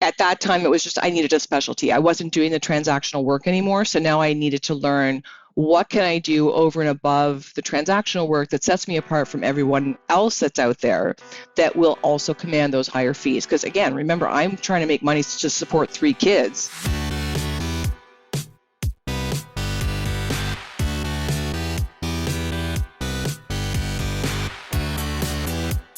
at that time, it was just I needed a specialty. I wasn't doing the transactional work anymore. So now I needed to learn what can I do over and above the transactional work that sets me apart from everyone else that's out there that will also command those higher fees. Because again, remember, I'm trying to make money to support 3 kids.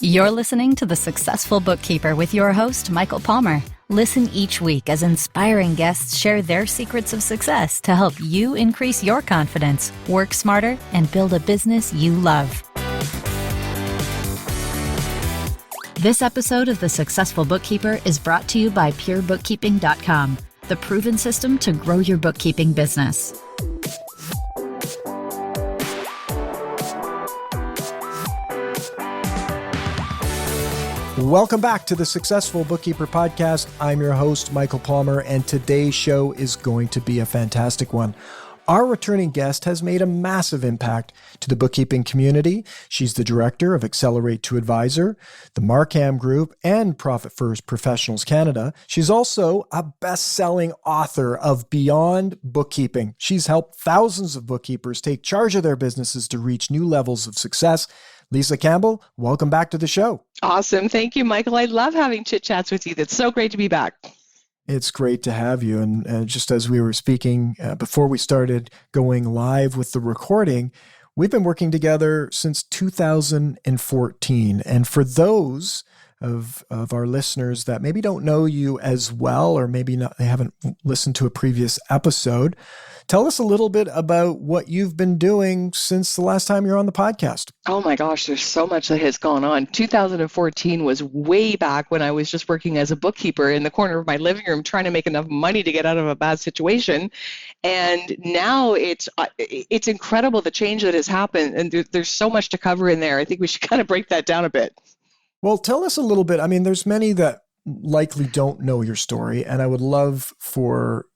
You're listening to The Successful Bookkeeper with your host, Michael Palmer. Listen each week as inspiring guests share their secrets of success to help you increase your confidence, work smarter, and build a business you love. This episode of The Successful Bookkeeper is brought to you by PureBookkeeping.com, the proven system to grow your bookkeeping business. Welcome back to the Successful Bookkeeper Podcast. I'm your host, Michael Palmer, and today's show is going to be a fantastic one. Our returning guest has made a massive impact to the bookkeeping community. She's the director of Accelerate to Advisor, the Markham Group, and Profit First Professionals Canada. She's also a best-selling author of Beyond Bookkeeping. She's helped thousands of bookkeepers take charge of their businesses to reach new levels of success. Lisa Campbell, welcome back to the show. Awesome. Thank you, Michael. I love having chit chats with you. It's so great to be back. It's great to have you. And just as we were speaking before we started going live with the recording, we've been working together since 2014. And for those of our listeners that maybe don't know you as well, or maybe not, they haven't listened to a previous episode, tell us a little bit about what you've been doing since the last time you're on the podcast. Oh my gosh, there's so much that has gone on. 2014 was way back when I was just working as a bookkeeper in the corner of my living room trying to make enough money to get out of a bad situation. And now it's incredible the change that has happened. And there's so much to cover in there. I think we should kind of break that down a bit. Well, tell us a little bit. I mean, there's many that likely don't know your story, and I would love for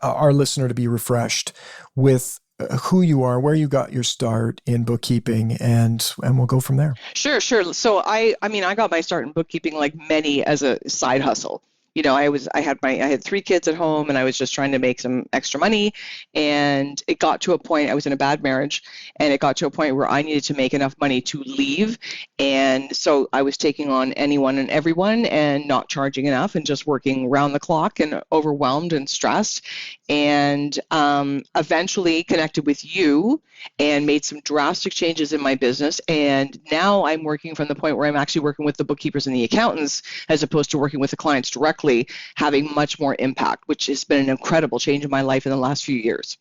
our listener to be refreshed with who you are, where you got your start in bookkeeping, and we'll go from there. Sure. So I got my start in bookkeeping like many as a side hustle. You know, I had 3 kids at home and I was just trying to make some extra money, and it got to a point, I was in a bad marriage, and it got to a point where I needed to make enough money to leave. And so I was taking on anyone and everyone and not charging enough and just working round the clock and overwhelmed and stressed, and eventually connected with you and made some drastic changes in my business. And now I'm working from the point where I'm actually working with the bookkeepers and the accountants as opposed to working with the clients directly, having much more impact, which has been an incredible change in my life in the last few years.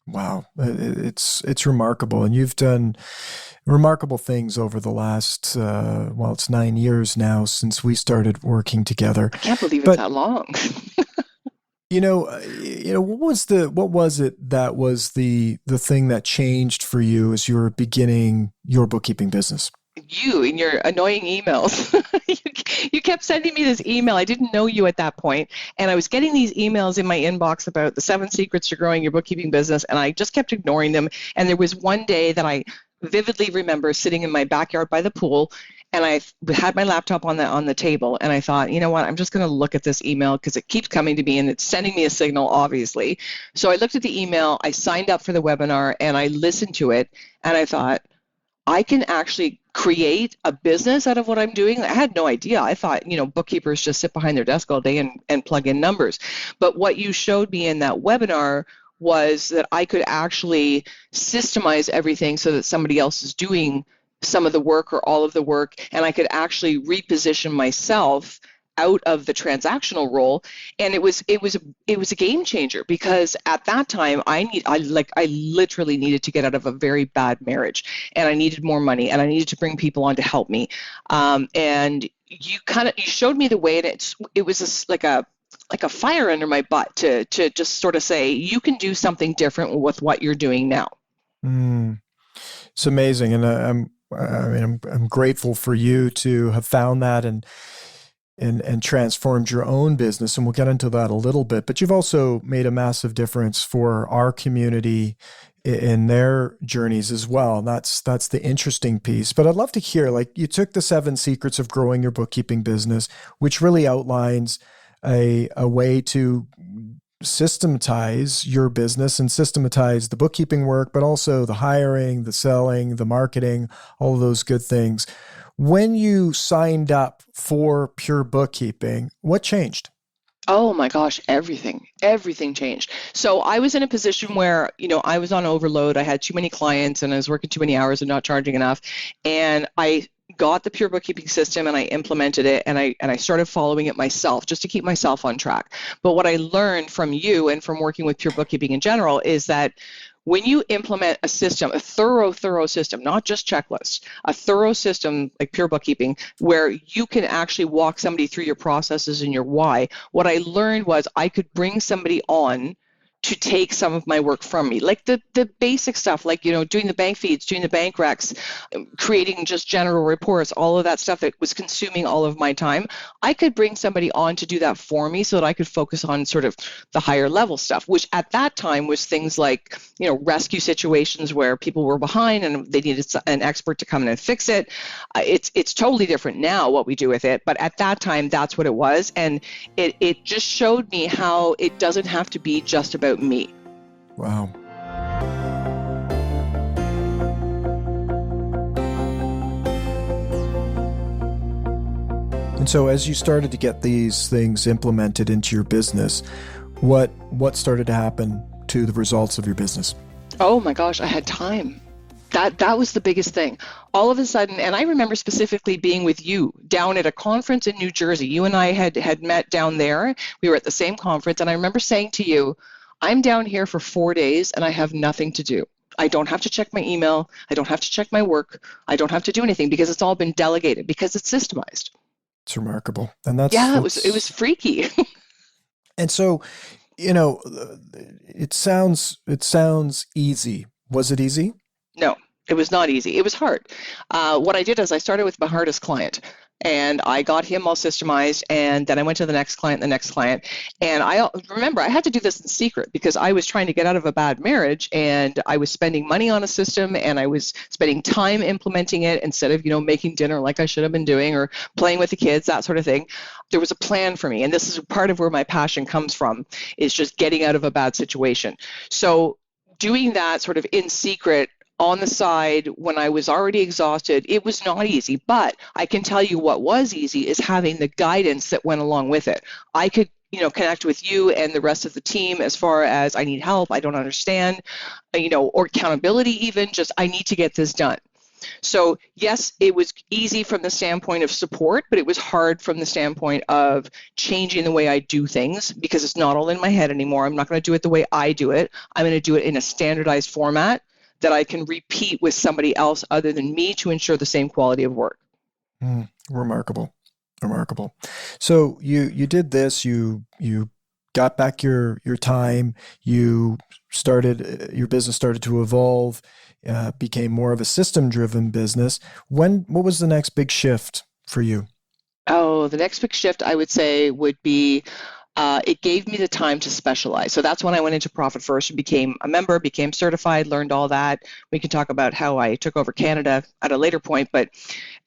Wow. It's remarkable. And you've done remarkable things over the last, it's 9 years now since we started working together. I can't believe it's that long. You know, what was it that was the thing that changed for you as you were beginning your bookkeeping business? You and your annoying emails. You kept sending me this email. I didn't know you at that point, and I was getting these emails in my inbox about the 7 secrets to growing your bookkeeping business, and I just kept ignoring them. And there was one day that I vividly remember sitting in my backyard by the pool, and I had my laptop on the table, and I thought, you know what, I'm just going to look at this email because it keeps coming to me and it's sending me a signal, obviously. So I looked at the email, I signed up for the webinar, and I listened to it, and I thought, I can actually create a business out of what I'm doing. I had no idea. I thought, bookkeepers just sit behind their desk all day and plug in numbers. But what you showed me in that webinar was that I could actually systemize everything so that somebody else is doing some of the work or all of the work, and I could actually reposition myself out of the transactional role. And it was a game changer, because at that time I literally needed to get out of a very bad marriage, and I needed more money, and I needed to bring people on to help me. And you showed me the way, and it was like a fire under my butt to just sort of say, you can do something different with what you're doing now. It's amazing, and I'm grateful for you to have found that and transformed your own business, and we'll get into that a little bit. But you've also made a massive difference for our community in their journeys as well. And that's the interesting piece. But I'd love to hear, like, you took the 7 secrets of growing your bookkeeping business, which really outlines a way to systematize your business and systematize the bookkeeping work, but also the hiring, the selling, the marketing, all of those good things. When you signed up for Pure Bookkeeping, what changed? Oh my gosh, everything changed. So I was in a position where, I was on overload. I had too many clients and I was working too many hours and not charging enough. And I got the Pure Bookkeeping system and I implemented it, and I started following it myself just to keep myself on track. But what I learned from you and from working with Pure Bookkeeping in general is that when you implement a system, a thorough system, not just checklists, a thorough system like Pure Bookkeeping, where you can actually walk somebody through your processes and your why, what I learned was I could bring somebody on to take some of my work from me, like the basic stuff, like doing the bank feeds, doing the bank recs, creating just general reports, all of that stuff that was consuming all of my time. I could bring somebody on to do that for me so that I could focus on sort of the higher level stuff, which at that time was things like rescue situations where people were behind and they needed an expert to come in and fix it. It's totally different now what we do with it, but at that time that's what it was, and it just showed me how it doesn't have to be just about me. Wow. And so as you started to get these things implemented into your business, what started to happen to the results of your business? Oh my gosh, I had time. That was the biggest thing. All of a sudden, and I remember specifically being with you down at a conference in New Jersey. You and I had met down there. We were at the same conference, and I remember saying to you, I'm down here for 4 days and I have nothing to do. I don't have to check my email. I don't have to check my work. I don't have to do anything because it's all been delegated, because it's systemized. It's remarkable. And it was freaky. And so, it sounds easy. Was it easy? No, it was not easy. It was hard. What I did is I started with my hardest client. And I got him all systemized, and then I went to the next client. And I remember I had to do this in secret because I was trying to get out of a bad marriage, and I was spending money on a system, and I was spending time implementing it instead of, making dinner like I should have been doing or playing with the kids, that sort of thing. There was a plan for me, and this is part of where my passion comes from, is just getting out of a bad situation. So doing that sort of in secret on the side when I was already exhausted, it was not easy, but I can tell you what was easy is having the guidance that went along with it. I could, connect with you and the rest of the team as far as I need help, I don't understand, or accountability even, just I need to get this done. So yes, it was easy from the standpoint of support, but it was hard from the standpoint of changing the way I do things because it's not all in my head anymore. I'm not going to do it the way I do it. I'm going to do it in a standardized format that I can repeat with somebody else other than me to ensure the same quality of work. Remarkable. So you did this, you got back your time, your business started to evolve, became more of a system-driven business. What was the next big shift for you? Oh, the next big shift I would say would be it gave me the time to specialize. So that's when I went into Profit First and became a member, became certified, learned all that. We can talk about how I took over Canada at a later point, but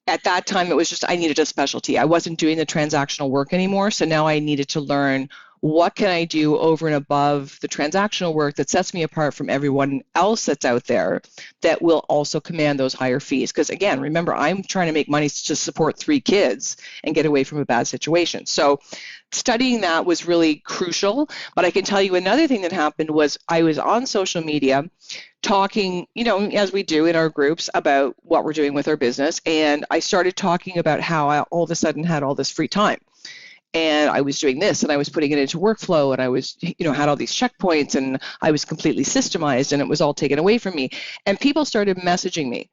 at that time it was just I needed a specialty. I wasn't doing the transactional work anymore, so now I needed to learn what can I do over and above the transactional work that sets me apart from everyone else that's out there that will also command those higher fees. Because again, remember, I'm trying to make money to support 3 kids and get away from a bad situation. So studying that was really crucial. But I can tell you another thing that happened was I was on social media talking, as we do in our groups about what we're doing with our business. And I started talking about how I all of a sudden had all this free time. And I was doing this and I was putting it into workflow and I was, had all these checkpoints and I was completely systemized and it was all taken away from me. And people started messaging me,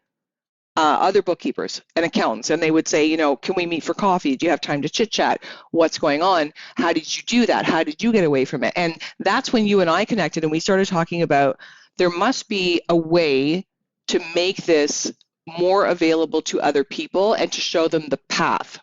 other bookkeepers and accountants, and they would say, can we meet for coffee? Do you have time to chit chat? What's going on? How did you do that? How did you get away from it? And that's when you and I connected and we started talking about there must be a way to make this more available to other people and to show them the path.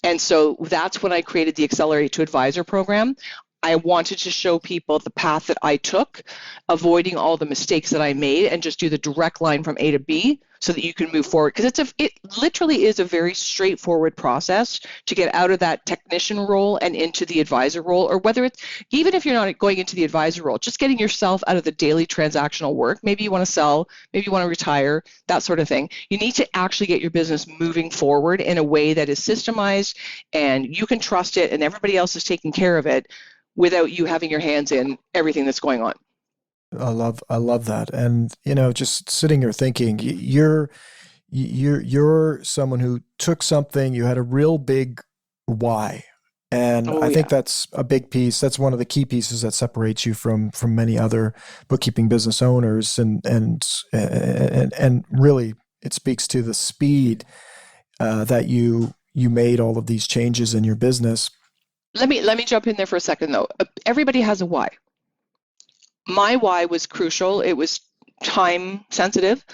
And so that's when I created the Accelerator to Advisor program. I wanted to show people the path that I took, avoiding all the mistakes that I made, and just do the direct line from A to B so that you can move forward. Because it literally is a very straightforward process to get out of that technician role and into the advisor role, or whether it's, even if you're not going into the advisor role, just getting yourself out of the daily transactional work. Maybe you want to sell, maybe you want to retire, that sort of thing. You need to actually get your business moving forward in a way that is systemized and you can trust it and everybody else is taking care of it, without you having your hands in everything that's going on. I love that. And, just sitting here thinking, you're someone who took something, you had a real big why. And I think that's a big piece. That's one of the key pieces that separates you from many other bookkeeping business owners. And really it speaks to the speed that you made all of these changes in your business. Let me jump in there for a second, though. Everybody has a why. My why was crucial. It was time sensitive,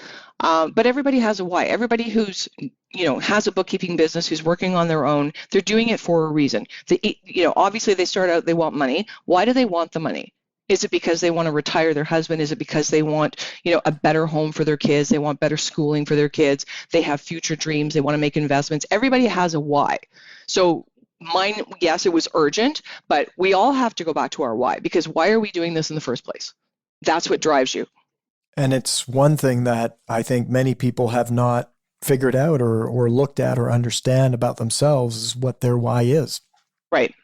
but everybody has a why. Everybody who's has a bookkeeping business, who's working on their own, they're doing it for a reason. Obviously they start out, they want money. Why do they want the money? Is it because they want to retire their husband? Is it because they want, a better home for their kids? They want better schooling for their kids. They have future dreams. They want to make investments. Everybody has a why. So mine, yes, it was urgent, but we all have to go back to our why, because why are we doing this in the first place? That's what drives you. And it's one thing that I think many people have not figured out or looked at or understand about themselves is what their why is. Right.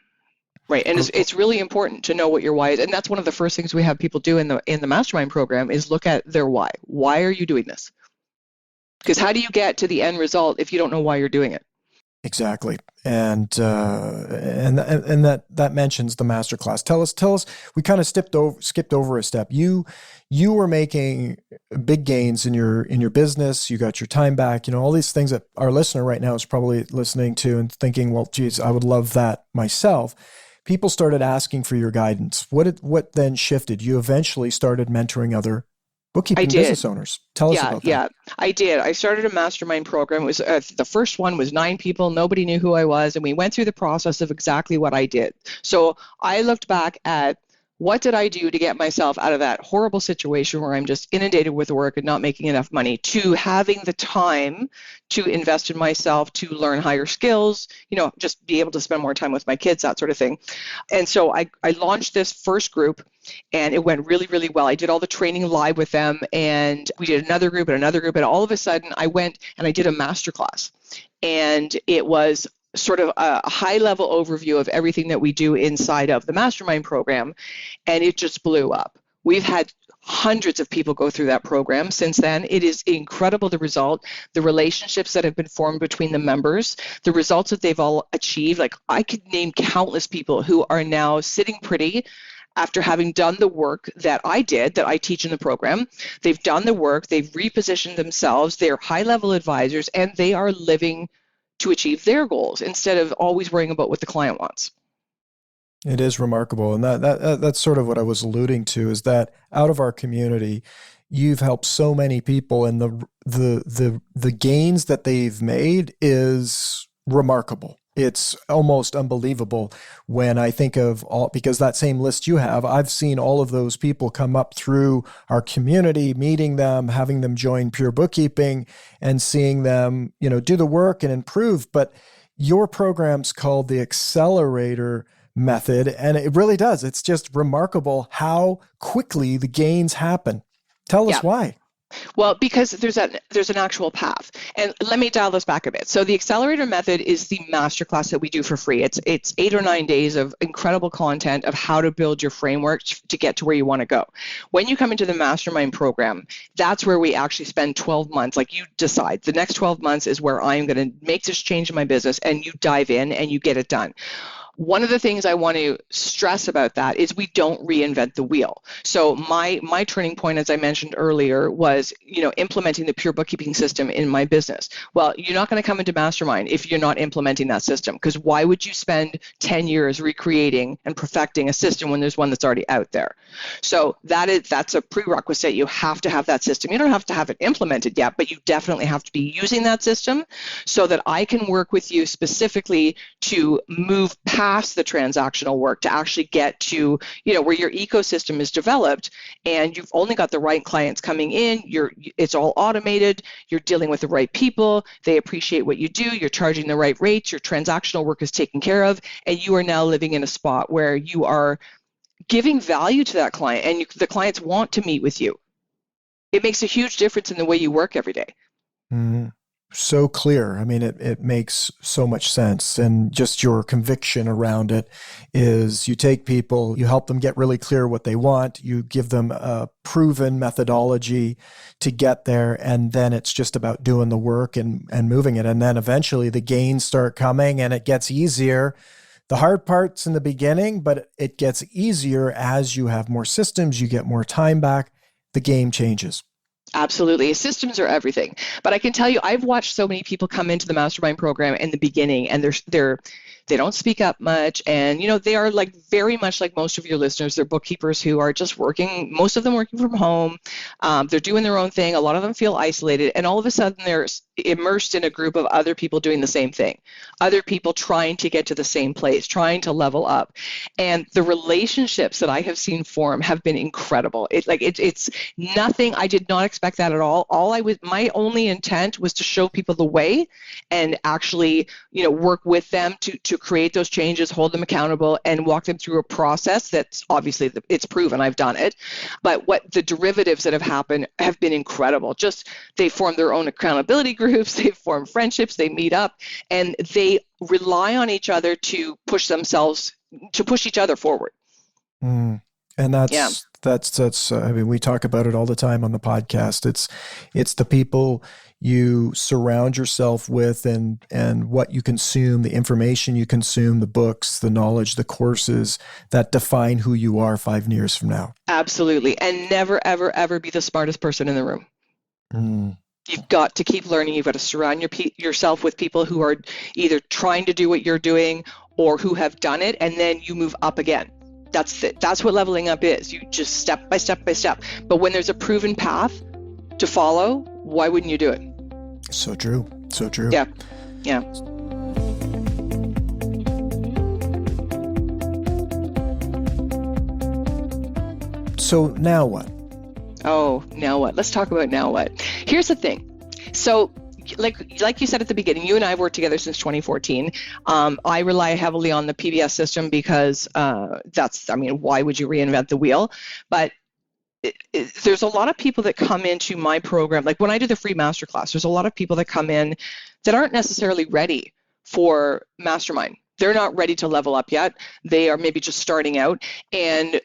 And it's really important to know what your why is. And that's one of the first things we have people do in the mastermind program is look at their why. Why are you doing this? Because how do you get to the end result if you don't know why you're doing it? Exactly. And that mentions the masterclass. Tell us, we kind of skipped over a step. You were making big gains in your business. You got your time back, all these things that our listener right now is probably listening to and thinking, well, geez, I would love that myself. People started asking for your guidance. What then shifted? You eventually started mentoring other bookkeeping business owners. Tell us about that. Yeah, I did. I started a mastermind program. It was the first one was 9 people. Nobody knew who I was, and we went through the process of exactly what I did. So I looked back at what did I do to get myself out of that horrible situation where I'm just inundated with work and not making enough money, to having the time to invest in myself, to learn higher skills, just be able to spend more time with my kids, that sort of thing. And so I launched this first group, and it went really, really well. I did all the training live with them, and we did another group, and all of a sudden I went and I did a masterclass, and it was sort of a high-level overview of everything that we do inside of the mastermind program, and it just blew up. We've had hundreds of people go through that program since then. It is incredible, the result, the relationships that have been formed between the members, the results that they've all achieved. Like, I could name countless people who are now sitting pretty after having done the work that I did, that I teach in the program. They've done the work, they've repositioned themselves, they're high-level advisors, and they are living to achieve their goals instead of always worrying about what the client wants. It is remarkable. And that's sort of what I was alluding to, is that out of our community, you've helped so many people, and the gains that they've made is remarkable. It's almost unbelievable when I think of all, because that same list you have, I've seen all of those people come up through our community, meeting them, having them join Pure Bookkeeping, and seeing them, do the work and improve. But your program's called the Accelerator Method, and it really does. It's just remarkable how quickly the gains happen. Tell us why. Well, because there's an actual path. And let me dial this back a bit. So the Accelerator Method is the masterclass that we do for free. It's 8 or 9 days of incredible content of how to build your framework to get to where you want to go. When you come into the mastermind program, that's where we actually spend 12 months. Like, you decide the next 12 months is where I'm going to make this change in my business, and you dive in and you get it done. One of the things I want to stress about that is we don't reinvent the wheel. So my turning point, as I mentioned earlier, was, implementing the Pure Bookkeeping system in my business. Well, you're not going to come into Mastermind if you're not implementing that system, because why would you spend 10 years recreating and perfecting a system when there's one that's already out there? So that's a prerequisite. You have to have that system. You don't have to have it implemented yet, but you definitely have to be using that system so that I can work with you specifically to move past past the transactional work to actually get to, where your ecosystem is developed and you've only got the right clients coming in, it's all automated, you're dealing with the right people, they appreciate what you do, you're charging the right rates, your transactional work is taken care of, and you are now living in a spot where you are giving value to that client and the clients want to meet with you. It makes a huge difference in the way you work every day. Mm, so clear. I mean, it makes so much sense. And just your conviction around it is you take people, you help them get really clear what they want, you give them a proven methodology to get there, and then it's just about doing the work and moving it. And then eventually the gains start coming and it gets easier. The hard part's in the beginning, but it gets easier as you have more systems, you get more time back, the game changes. Absolutely. Systems are everything. But I can tell you, I've watched so many people come into the mastermind program in the beginning, and they don't speak up much. And, they are like very much like most of your listeners. They're bookkeepers who are just working, most of them working from home. They're doing their own thing. A lot of them feel isolated. And all of a sudden, they're immersed in a group of other people doing the same thing, other people trying to get to the same place, trying to level up. And the relationships that I have seen form have been incredible. It's nothing. I did not expect that at all. My only intent was to show people the way and actually, work with them to create those changes, hold them accountable, and walk them through a process that's obviously it's proven. I've done it. But what the derivatives that have happened have been incredible. Just they form their own accountability groups, they form friendships, they meet up, and they rely on each other to push each other forward. Mm. And that's I mean, we talk about it all the time on the podcast. It's the people you surround yourself with and what you consume, the information you consume, the books, the knowledge, the courses that define who you are 5 years from now. Absolutely. And never, ever, ever be the smartest person in the room. Mm. You've got to keep learning. You've got to surround yourself with people who are either trying to do what you're doing or who have done it, and then you move up again. That's it. That's what leveling up is. You just step by step by step. But when there's a proven path to follow, why wouldn't you do it? So true. So true. Yeah. So now what? Oh, now what? Let's talk about now what. Here's the thing. So like you said at the beginning, you and I have worked together since 2014. I rely heavily on the PBS system because why would you reinvent the wheel? But there's a lot of people that come into my program. Like when I do the free masterclass, there's a lot of people that come in that aren't necessarily ready for mastermind. They're not ready to level up yet. They are maybe just starting out. And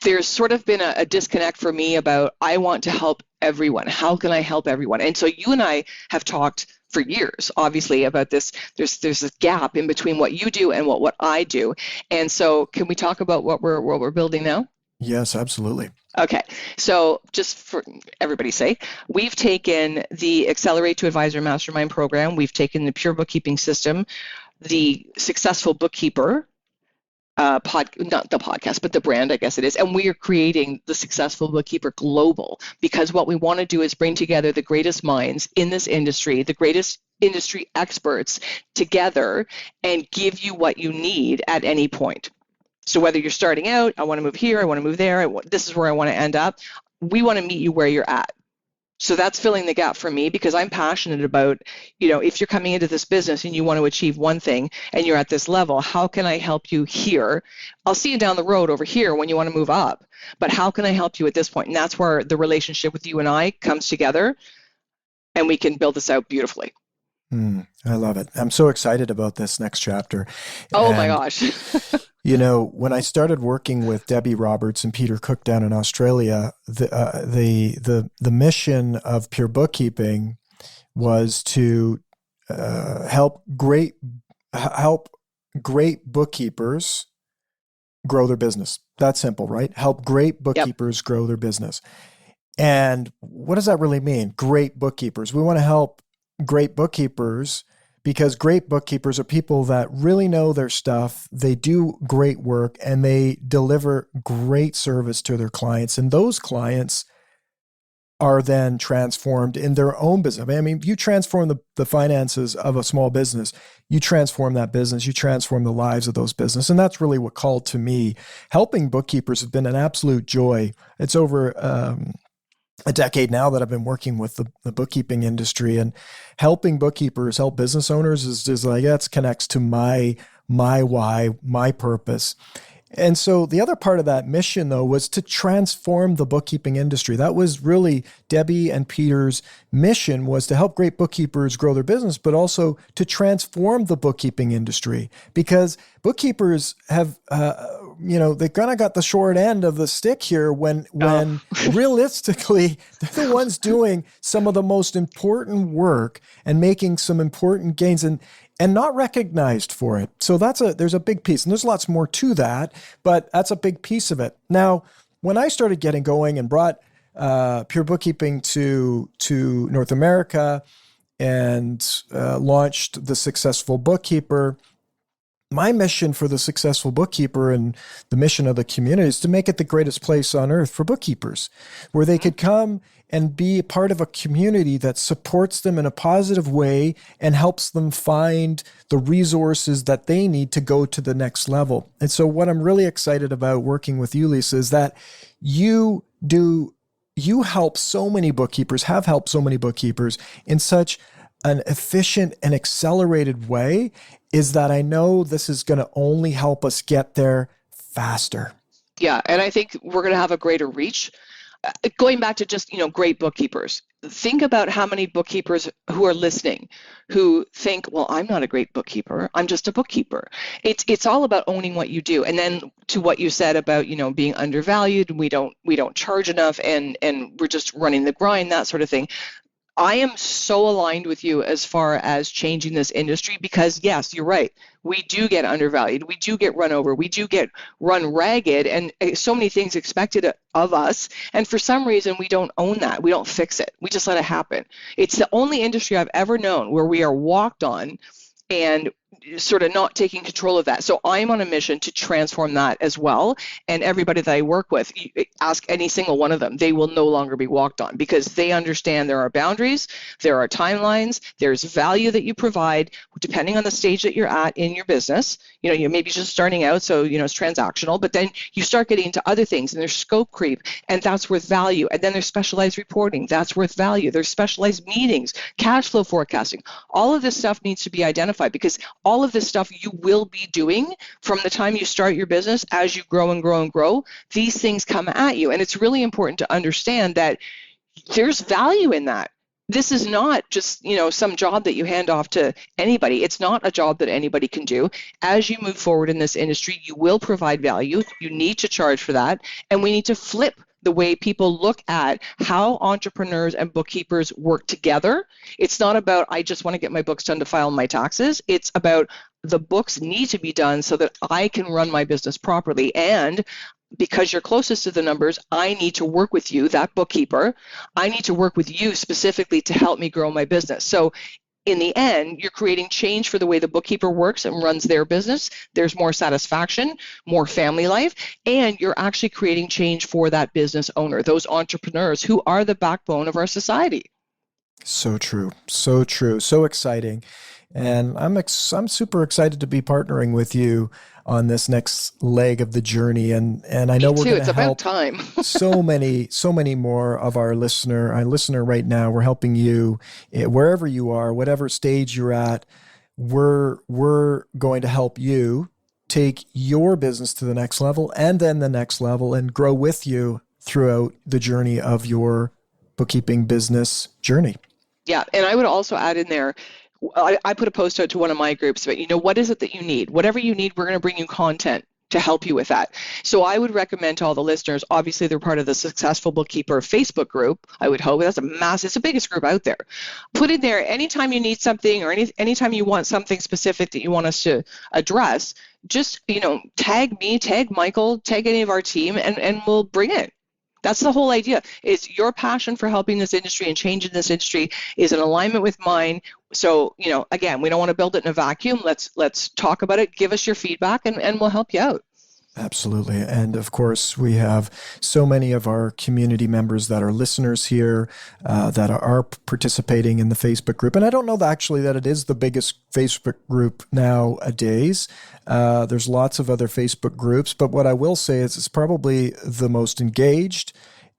there's sort of been a disconnect for me about, I want to help everyone. How can I help everyone? And so you and I have talked for years, obviously, about this. There's a gap in between what you do and what I do. And so can we talk about what we're building now? Yes, absolutely. Okay, so just for everybody's sake, we've taken the Accelerate to Advisor Mastermind program, we've taken the Pure Bookkeeping system, the Successful Bookkeeper, not the podcast, but the brand, I guess it is, and we are creating the Successful Bookkeeper Global, because what we want to do is bring together the greatest minds in this industry, the greatest industry experts together, and give you what you need at any point. So whether you're starting out, I want to move here, I want to move there, this is where I want to end up, we want to meet you where you're at. So that's filling the gap for me, because I'm passionate about, if you're coming into this business and you want to achieve one thing and you're at this level, how can I help you here? I'll see you down the road over here when you want to move up, but how can I help you at this point? And that's where the relationship with you and I comes together, and we can build this out beautifully. I love it. I'm so excited about this next chapter. Oh my gosh. When I started working with Debbie Roberts and Peter Cook down in Australia, the mission of Pure Bookkeeping was to help great bookkeepers grow their business. That's simple, right? Help great bookkeepers grow their business. And what does that really mean? Great bookkeepers. We want to help great bookkeepers, because great bookkeepers are people that really know their stuff, they do great work, and they deliver great service to their clients. And those clients are then transformed in their own business. I mean, you transform the finances of a small business, you transform that business, you transform the lives of those businesses. And that's really what called to me. Helping bookkeepers has been an absolute joy. It's over a decade now that I've been working with the bookkeeping industry, and helping bookkeepers, help business owners is like, that connects to my why, my purpose. And so the other part of that mission, though, was to transform the bookkeeping industry. That was really Debbie and Peter's mission, was to help great bookkeepers grow their business, but also to transform the bookkeeping industry, because bookkeepers have, they kind of got the short end of the stick here when realistically, they're the ones doing some of the most important work and making some important gains and not recognized for it. So there's a big piece, and there's lots more to that, but that's a big piece of it. Now, when I started getting going and brought Pure Bookkeeping to North America and launched the Successful Bookkeeper, my mission for the Successful Bookkeeper and the mission of the community is to make it the greatest place on earth for bookkeepers, where they could come and be a part of a community that supports them in a positive way and helps them find the resources that they need to go to the next level. And so what I'm really excited about working with you, Lisa, is that you help so many bookkeepers, have helped so many bookkeepers in such an efficient and accelerated way, is that I know this is going to only help us get there faster. Yeah, and I think we're going to have a greater reach. Going back to just, great bookkeepers, think about how many bookkeepers who are listening who think, well, I'm not a great bookkeeper, I'm just a bookkeeper. It's all about owning what you do. And then to what you said about, being undervalued, we don't charge enough, and we're just running the grind, that sort of thing. I am so aligned with you as far as changing this industry, because yes, you're right. We do get undervalued. We do get run over. We do get run ragged, and so many things expected of us. And for some reason, we don't own that. We don't fix it. We just let it happen. It's the only industry I've ever known where we are walked on and sort of not taking control of that. So I'm on a mission to transform that as well. And everybody that I work with, ask any single one of them, they will no longer be walked on, because they understand there are boundaries, there are timelines, there's value that you provide depending on the stage that you're at in your business. You maybe just starting out, so it's transactional, but then you start getting into other things, and there's scope creep, and that's worth value. And then there's specialized reporting, that's worth value. There's specialized meetings, cash flow forecasting. All of this stuff needs to be identified, because all of this stuff you will be doing from the time you start your business. As you grow and grow and grow, these things come at you. And it's really important to understand that there's value in that. This is not just, some job that you hand off to anybody. It's not a job that anybody can do. As you move forward in this industry, you will provide value. You need to charge for that. And we need to flip the way people look at how entrepreneurs and bookkeepers work together. It's not about, I just want to get my books done to file my taxes. It's about, the books need to be done so that I can run my business properly. And because you're closest to the numbers, I need to work with you, that bookkeeper. I need to work with you specifically to help me grow my business. So in the end, you're creating change for the way the bookkeeper works and runs their business. There's more satisfaction, more family life, and you're actually creating change for that business owner, those entrepreneurs who are the backbone of our society. So true. So true. So exciting. And I'm super excited to be partnering with you on this next leg of the journey. And I know we're going to help time. so many more of our listener right now. We're helping you wherever you are, whatever stage you're at. We're going to help you take your business to the next level, and then the next level, and grow with you throughout the journey of your bookkeeping business journey. Yeah. And I would also add in there, I put a post out to one of my groups about, what is it that you need? Whatever you need, we're going to bring you content to help you with that. So I would recommend to all the listeners, obviously they're part of the Successful Bookkeeper Facebook group. I would hope it's the biggest group out there. Put in there anytime you need something, or anytime you want something specific that you want us to address, just, tag me, tag Michael, tag any of our team, and we'll bring it. That's the whole idea, is your passion for helping this industry and changing this industry is in alignment with mine. So, again, we don't want to build it in a vacuum. Let's talk about it. Give us your feedback, and we'll help you out. Absolutely. And of course, we have so many of our community members that are listeners here that are participating in the Facebook group. And I don't know that it is the biggest Facebook group nowadays. There's lots of other Facebook groups, but what I will say is it's probably the most engaged.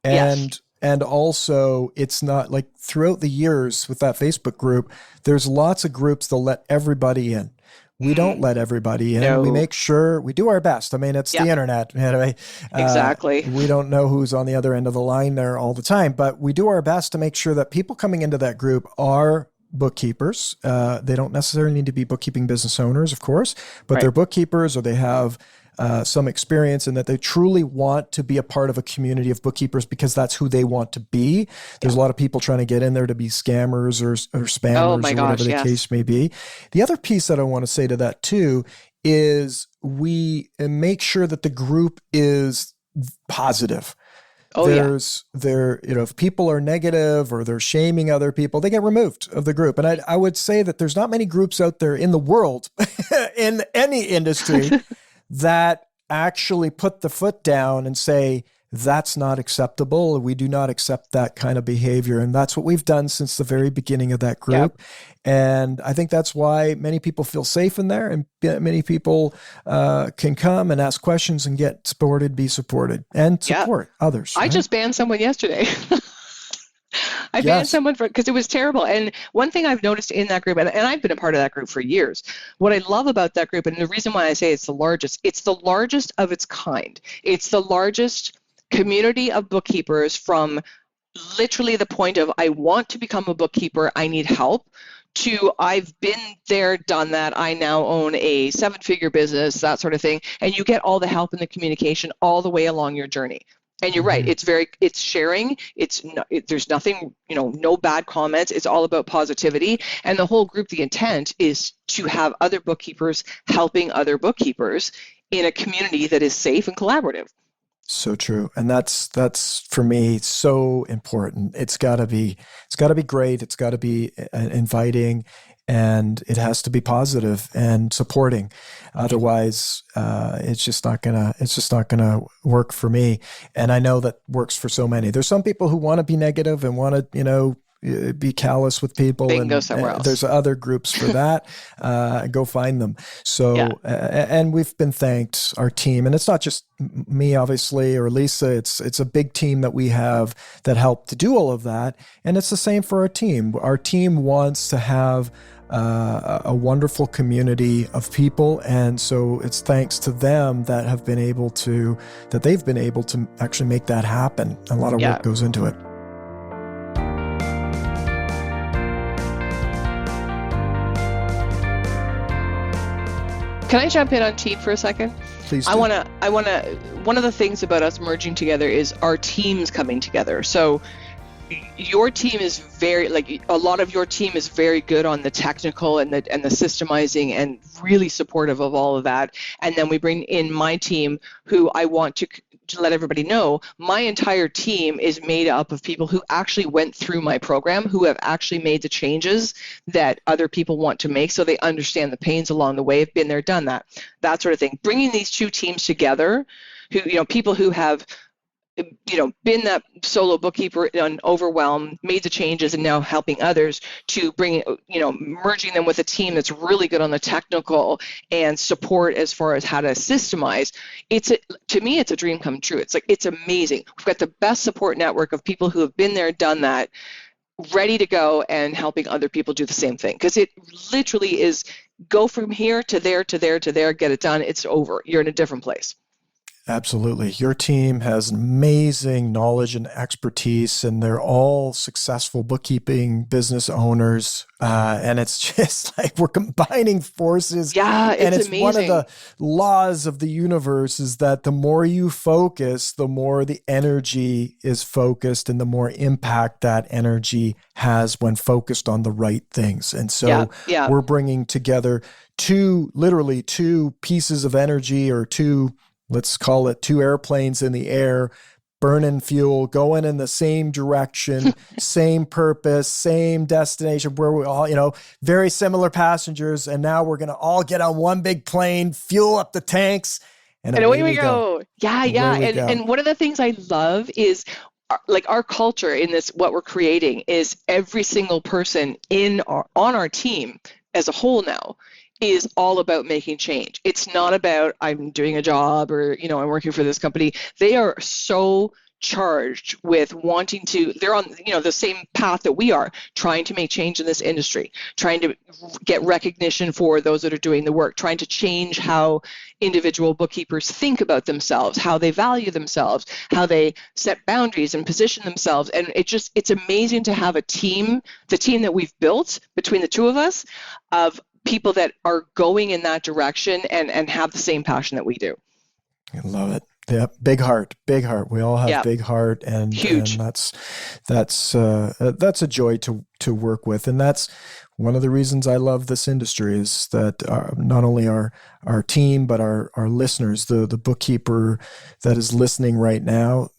Yes. And also, it's not like throughout the years with that Facebook group, there's lots of groups that let everybody in. We don't let everybody in. No. We make sure we do our best. I mean, it's the internet. Anyway, Exactly. We don't know who's on the other end of the line there all the time, but we do our best to make sure that people coming into that group are bookkeepers. They don't necessarily need to be bookkeeping business owners, of course, but they're bookkeepers, or they have some experience, and that they truly want to be a part of a community of bookkeepers because that's who they want to be. There's a lot of people trying to get in there to be scammers or spammers or whatever the case may be. The other piece that I want to say to that too is we make sure that the group is positive. If people are negative or they're shaming other people, they get removed of the group. And I would say that there's not many groups out there in the world, in any industry, that actually put the foot down and say, that's not acceptable. We do not accept that kind of behavior. And that's what we've done since the very beginning of that group. Yep. And I think that's why many people feel safe in there, and many people can come and ask questions and get supported, be supported, and support others. I just banned someone yesterday. I banned someone because it was terrible. And one thing I've noticed in that group, and I've been a part of that group for years, what I love about that group, and the reason why I say it's the largest of its kind. It's the largest community of bookkeepers, from literally the point of, I want to become a bookkeeper, I need help, to I've been there, done that, I now own a 7-figure business, that sort of thing. And you get all the help and the communication all the way along your journey. And you're right. It's sharing. There's nothing, no bad comments. It's all about positivity. And the whole group, the intent is to have other bookkeepers helping other bookkeepers in a community that is safe and collaborative. So true. And that's for me so important. It's got to be great. It's got to be inviting, and it has to be positive and supporting. Otherwise, it's just not gonna work for me. And I know that works for so many. There's some people who want to be negative and want to, be callous with people. They can go somewhere else. There's other groups for that. Go find them. So, and we've been thanked, our team, and it's not just me, obviously, or Lisa. It's a big team that we have that help to do all of that. And it's the same for our team. Our team wants to have a wonderful community of people, and so it's thanks to them that they've been able to actually make that happen. A lot of work goes into it. Can I jump in on team for a second? Please do. I want to, one of the things about us merging together is our teams coming together. So your team is a lot of your team is very good on the technical and the systemizing, and really supportive of all of that. And then we bring in my team, who I want to let everybody know, my entire team is made up of people who actually went through my program, who have actually made the changes that other people want to make, so they understand the pains along the way, have been there, done that sort of thing. Bringing these two teams together, who, people who have been that solo bookkeeper and overwhelmed, made the changes, and now helping others, to bring, merging them with a team that's really good on the technical and support as far as how to systemize. To me, it's a dream come true. It's amazing. We've got the best support network of people who have been there, done that, ready to go, and helping other people do the same thing. Because it literally is go from here to there, to there, to there, get it done. It's over. You're in a different place. Absolutely. Your team has amazing knowledge and expertise, and they're all successful bookkeeping business owners. And it's just like we're combining forces. Yeah, it's amazing. One of the laws of the universe is that the more you focus, the more the energy is focused, and the more impact that energy has when focused on the right things. And so we're bringing together two pieces of energy, or let's call it two airplanes in the air, burning fuel, going in the same direction, same purpose, same destination, where we all, very similar passengers. And now we're going to all get on one big plane, fuel up the tanks, And And away we go. Yeah, yeah. And one of the things I love is our culture in this, what we're creating is every single person on our team as a whole now is all about making change. It's not about I'm doing a job or, I'm working for this company. They are so charged with wanting to, they're on, the same path that we are, trying to make change in this industry, trying to get recognition for those that are doing the work, trying to change how individual bookkeepers think about themselves, how they value themselves, how they set boundaries and position themselves. And it's amazing to have a team, the team that we've built between the two of us, of people that are going in that direction and have the same passion that we do. I love it. Yeah, big heart. We all have big heart, and huge. And that's a joy to work with, and that's one of the reasons I love this industry is that not only our team but our listeners, the bookkeeper that is listening right now,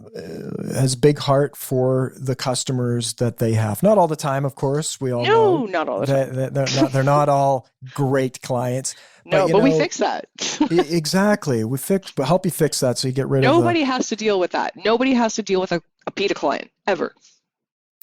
has big heart for the customers that they have. Not all the time, of course. We all know not all the time. They're not all great clients. No, but we fix that. Exactly. But help you fix that so you get rid of Nobody has to deal with that. Nobody has to deal with a PETA client, ever.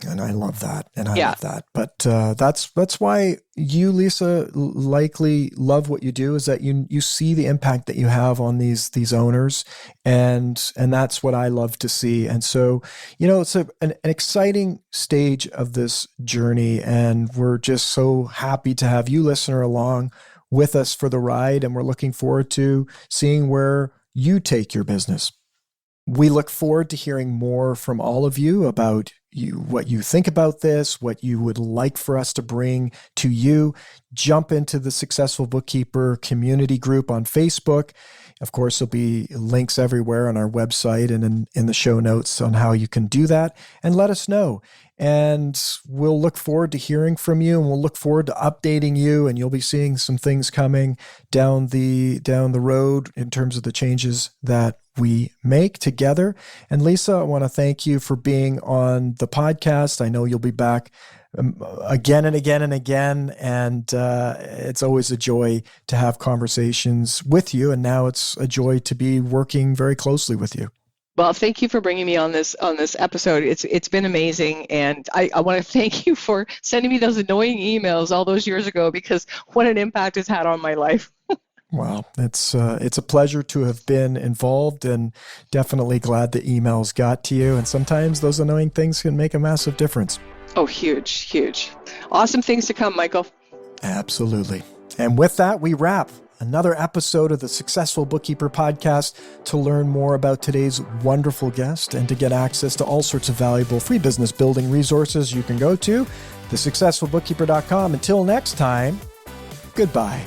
And I love that. Love that. But that's why you, Lisa, likely love what you do, is that you see the impact that you have on these owners. And that's what I love to see. And so, it's an exciting stage of this journey. And we're just so happy to have you, listener, along with us for the ride. And we're looking forward to seeing where you take your business. We look forward to hearing more from all of you about what you think about this, what you would like for us to bring to you. Jump into the Successful Bookkeeper community group on Facebook. Of course, there'll be links everywhere on our website and in the show notes on how you can do that. And let us know. And we'll look forward to hearing from you, and we'll look forward to updating you, and you'll be seeing some things coming down the road in terms of the changes that we make together. And Lisa, I want to thank you for being on the podcast. I know you'll be back again and again and again, and it's always a joy to have conversations with you, and now it's a joy to be working very closely with you. Well, thank you for bringing me on this episode. It's been amazing, and I want to thank you for sending me those annoying emails all those years ago, because what an impact it's had on my life. Well, it's a pleasure to have been involved, and definitely glad the emails got to you. And sometimes those annoying things can make a massive difference. Oh, huge, huge. Awesome things to come, Michael. Absolutely. And with that, we wrap another episode of the Successful Bookkeeper podcast. To learn more about today's wonderful guest and to get access to all sorts of valuable free business building resources, you can go to thesuccessfulbookkeeper.com. Until next time, goodbye.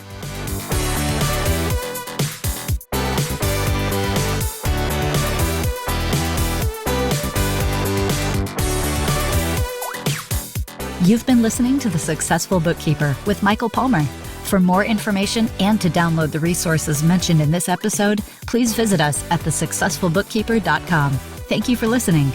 You've been listening to The Successful Bookkeeper with Michael Palmer. For more information and to download the resources mentioned in this episode, please visit us at thesuccessfulbookkeeper.com. Thank you for listening.